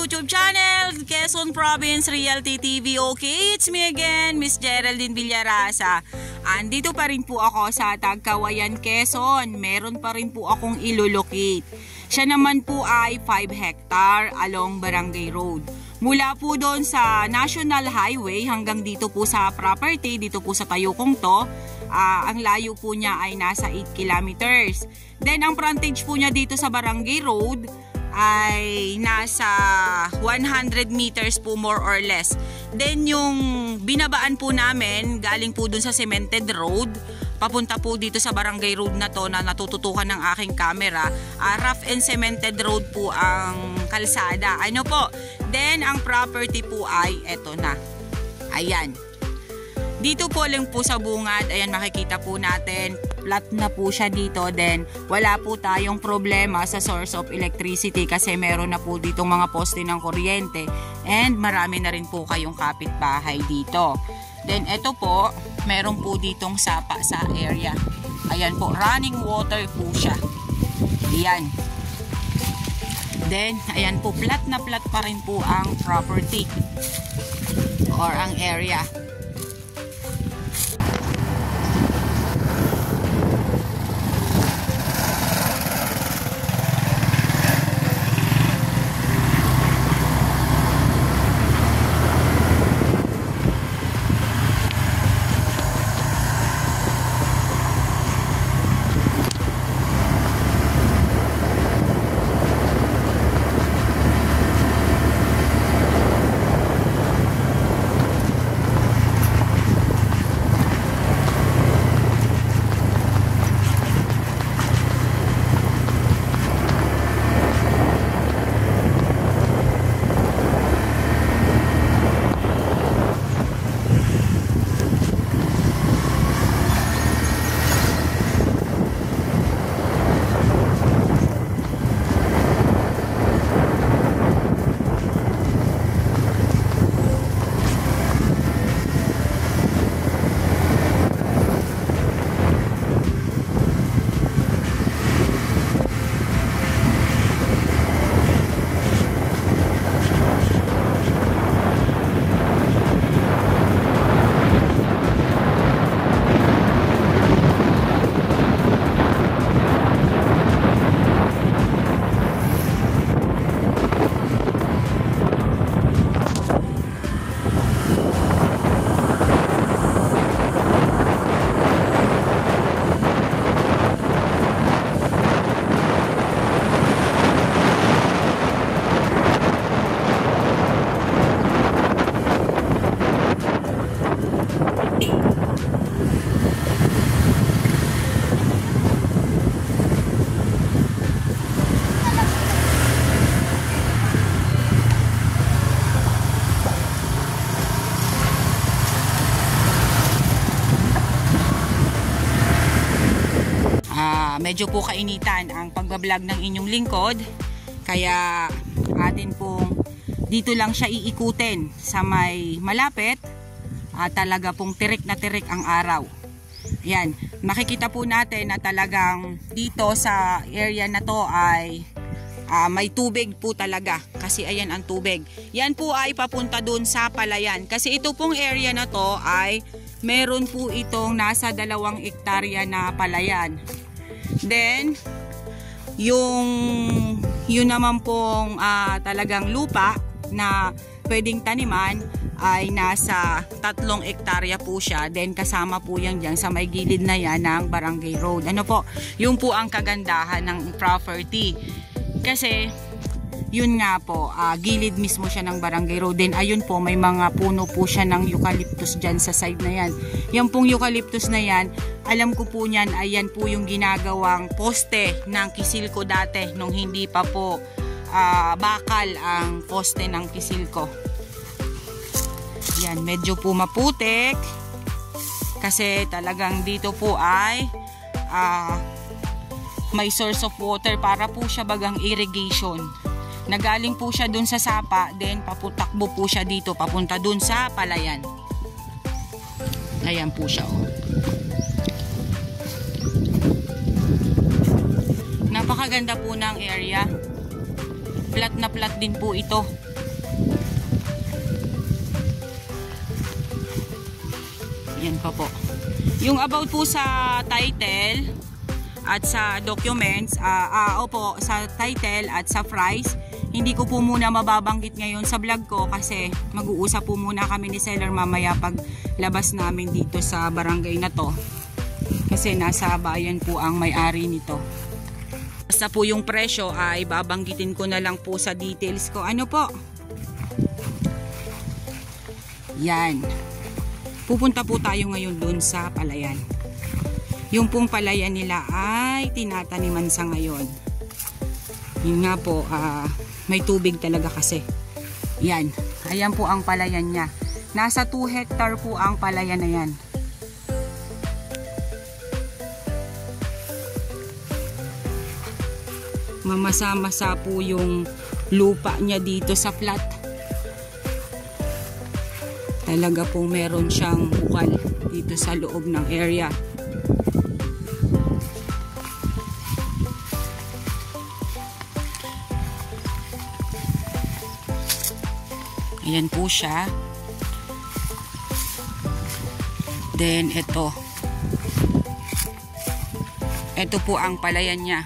YouTube channel, Quezon Province Realty TV. Okay, it's me again, Miss Geraldine Villarasa. Andito pa rin po ako sa Tagkawayan, Quezon. Meron pa rin po akong ilolocate. Siya naman po ay 5 hectare along Barangay Road. Mula po doon sa National Highway hanggang dito po sa property, dito po sa Tayukong to, ang layo po niya ay nasa 8 kilometers. Then ang frontage po niya dito sa Barangay Road ay nasa 100 meters po more or less. Then yung binabaan po namin galing po dun sa cemented road papunta po dito sa Barangay Road na to na natututukan ng aking camera. Rough and cemented road po ang kalsada. Ano po? Then ang property po ay eto na. Ayan. Dito po lang po sa bungad, ayan makikita po natin, flat na po siya dito. Then wala po tayong problema sa source of electricity kasi meron na po ditong mga poste ng kuryente. And marami na rin po kayong kapitbahay dito. Then ito po, meron po ditong sapa sa area. Ayan po, running water po siya. Ayan. Then, ayan po, flat na flat pa rin po ang property or ang area. Medyo po kainitan ang pagbablog ng inyong lingkod, kaya atin pong dito lang siya iikutin sa may malapit. Talaga pong tirik na tirik ang araw. Yan, makikita po natin na talagang dito sa area na to ay may tubig po talaga, kasi ayan ang tubig. Yan po ay papunta dun sa palayan, kasi ito pong area na to ay meron po itong nasa 2 hektarya na palayan. Then yun naman pong talagang lupa na pwedeng taniman ay nasa 3 hektarya po siya. Then kasama po yan dyan sa may gilid na yan ng Barangay Road. Ano po, yun po ang kagandahan ng property, kasi yun nga po, gilid mismo siya ng Barangay Road. Then ayun po, may mga puno po siya ng eucalyptus dyan sa side na yan. Yan pong eucalyptus na yan, alam ko po niyan, ayan po yung ginagawang poste ng Kisilco dati nung hindi pa po bakal ang poste ng Kisilco. Yan, medyo po maputik kasi talagang dito po ay may source of water para po siya bagang irrigation. Nagaling po siya dun sa sapa, then paputakbo po siya dito papunta dun sa palayan. Ayan po siya, oh. Napakaganda po ng area. Flat na flat din po ito. Yan pa po. Yung about po sa title at sa documents, opo, sa title at sa price, hindi ko po muna mababanggit ngayon sa vlog ko kasi mag-uusap po muna kami ni seller mamaya pag labas namin dito sa barangay na to. Kasi nasa bayan po ang may-ari nito. Basta po yung presyo ay babanggitin ko na lang po sa details ko. Ano po? Yan. Pupunta po tayo ngayon doon sa palayan. Yung pong palayan nila ay tinataniman sa ngayon. Yun nga po, may tubig talaga kasi. Yan. Ayan po ang palayan niya. Nasa 2 hectare po ang palayan na yan. Mamasa-masa po yung lupa niya dito sa flat. Talaga po meron siyang bukal dito sa loob ng area. Ayan po siya. Then ito. Ito po ang palayan niya.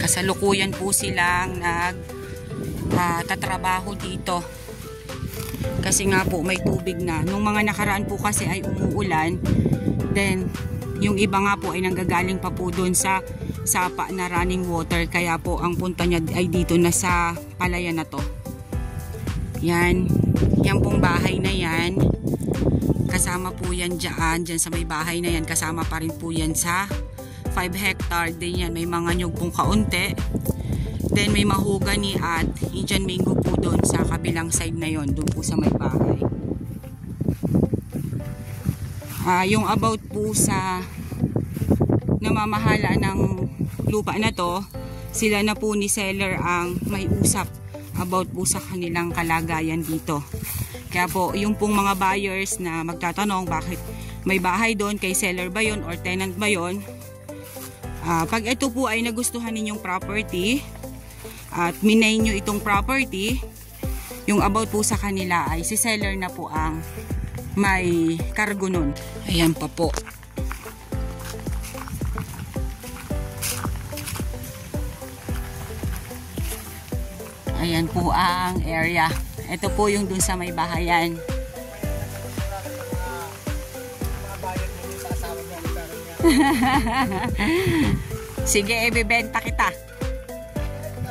Kasalukuyan po silang tatrabaho dito kasi nga po may tubig na. Nung mga nakaraan po kasi ay umuulan, then yung iba nga po ay nanggagaling pa po doon sa sapa na running water, kaya po ang punta niya ay dito na sa palayan na to. Yan pong bahay na yan, kasama po yan dyan sa may bahay na yan, kasama pa rin po yan sa 5 hectare din yan. May mga nyug pong kaunti. Then may mahogany at Indian mango po doon sa kabilang side na yon, doon po sa may bahay. Yung about po sa namamahala ng lupa na to, sila na po ni seller ang may usap about po sa kanilang kalagayan dito. Kaya po yung pong mga buyers na magtatanong bakit may bahay doon, kay seller ba yon or tenant ba yon, pag ito po ay nagustuhan ninyong property at minay nyo itong property, yung about po sa kanila ay si seller na po ang may cargo nun. Ayan pa po. Ayan po ang area. Ito po yung dun sa may bahayan. Sige, ibibenta kita.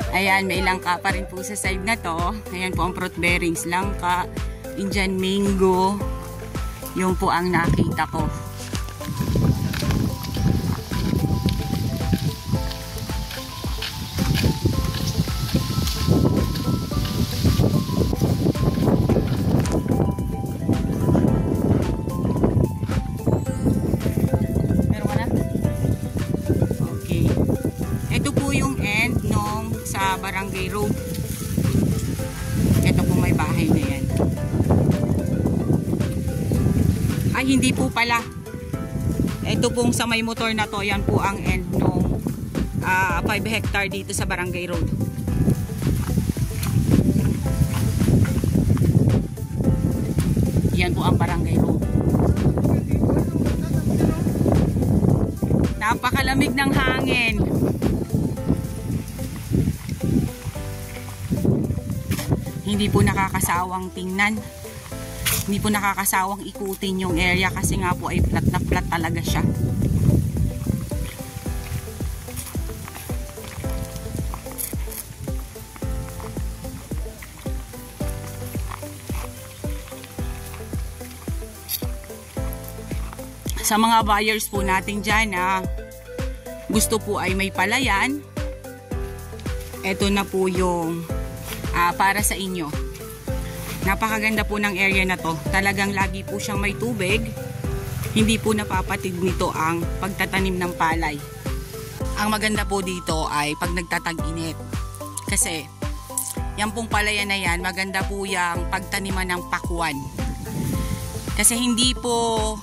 Ayan, may langka pa rin po sa side na to. Ayan po ang fruit bearings, langka, Indian mango. Yung po ang nakita ko. Meron ka na? Okay. Ito po yung end nung sa Barangay Road. Ito po may bahay na yan. Ay, hindi po pala. Ito pong sa may motor na to, yan po ang end nung 5 hectare dito sa Barangay Road. Yan po ang Barangay Road. Napakalamig ng hangin. Hindi po nakakasawang tingnan. Hindi po nakakasawang ikutin yung area kasi nga po ay flat na flat talaga siya. Sa mga buyers po natin dyan na gusto po ay may palayan, eto na po yung para sa inyo. Napakaganda po ng area na to. Talagang lagi po siyang may tubig. Hindi po napapatid nito ang pagtatanim ng palay. Ang maganda po dito ay pag nagtatag-init. Kasi yan pong palayan na yan, maganda po yung pagtaniman ng pakwan. Kasi hindi po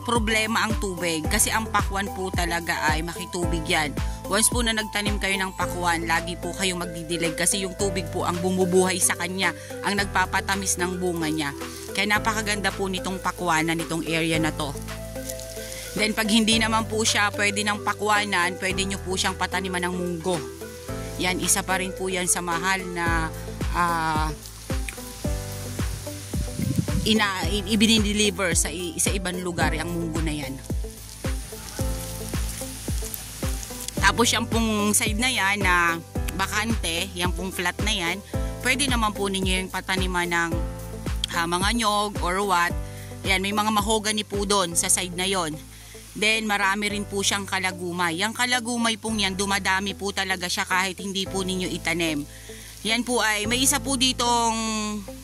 problema ang tubig. Kasi ang pakwan po talaga ay makitubig yan. Once po na nagtanim kayo ng pakwan, lagi po kayong magdidilig kasi yung tubig po ang bumubuhay sa kanya, ang nagpapatamis ng bunga niya. Kaya napakaganda po nitong pakwanan, nitong area na to. Then pag hindi naman po siya pwede ng pakwanan, pwede nyo po siyang pataniman ng munggo. Yan, isa pa rin po yan sa mahal na ibinideliver sa ibang lugar ang munggo na yan. Tapos yung pong side na yan na bakante, yung pong flat na yan, pwede naman po ninyo yung pataniman ng mga nyog or what. Yan, may mga mahogany po doon sa side na yon. Then marami rin po siyang kalagumay. Yung kalagumay pong yan, dumadami po talaga siya kahit hindi po ninyo itanim. Yan po ay, may isa po ditong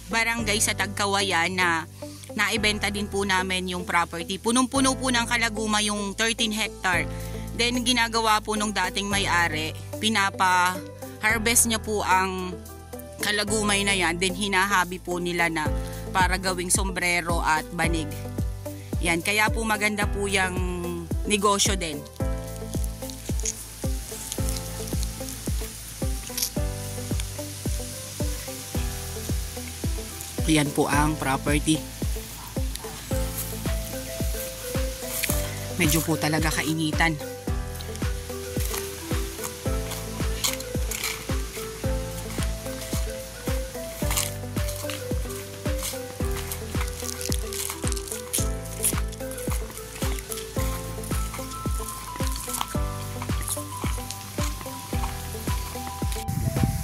barangay sa Tagkawayan na naibenta din po namin yung property. Punong-puno po ng kalagumay yung 13 hectare. Then ginagawa po nung dating may-ari, pinapa-harvest niya po ang kalagumay na yan. Then hinahabi po nila na para gawing sombrero at banig. Yan, kaya po maganda po yung negosyo din. Yan po ang property. Medyo po talaga kainitan.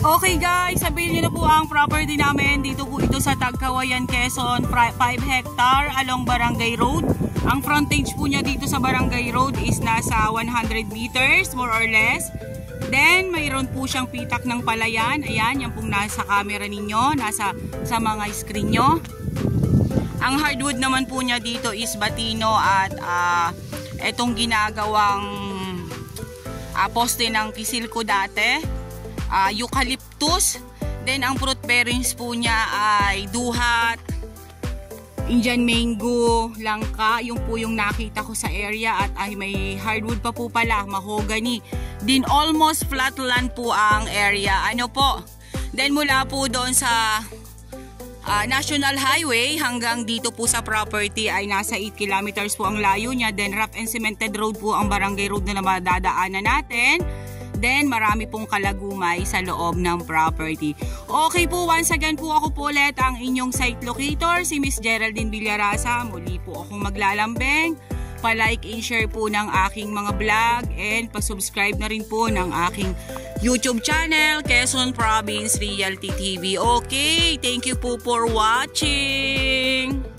Okay guys, sabihin niyo na po ang property namin. Dito po ito sa Tagkawayan, Quezon, 5 hectare along Barangay Road. Ang frontage po niya dito sa Barangay Road is nasa 100 meters more or less. Then mayroon po siyang pitak ng palayan. Ayan, yan pong nasa camera ninyo, nasa sa mga screen nyo. Ang hardwood naman po niya dito is batino at etong ginagawang poste ng kisilko dati. Eucalyptus. Then ang fruit bearings po niya ay duhat, Indian mango, langka. Yung po yung nakita ko sa area. At ay may hardwood pa po pala, mahogany. Then almost flatland po ang area. Ano po? Then mula po doon sa National Highway hanggang dito po sa property ay nasa 8 kilometers po ang layo niya. Then rough and cemented road po ang Barangay Road na madadaanan natin. Then marami pong kalagumay sa loob ng property. Okay po, once again po ako po ulit ang inyong site locator, si Miss Geraldine Villarasa. Muli po akong maglalambing. Pa-like and share po ng aking mga vlog and pa-subscribe na rin po ng aking YouTube channel, Quezon Province Realty TV. Okay, thank you po for watching.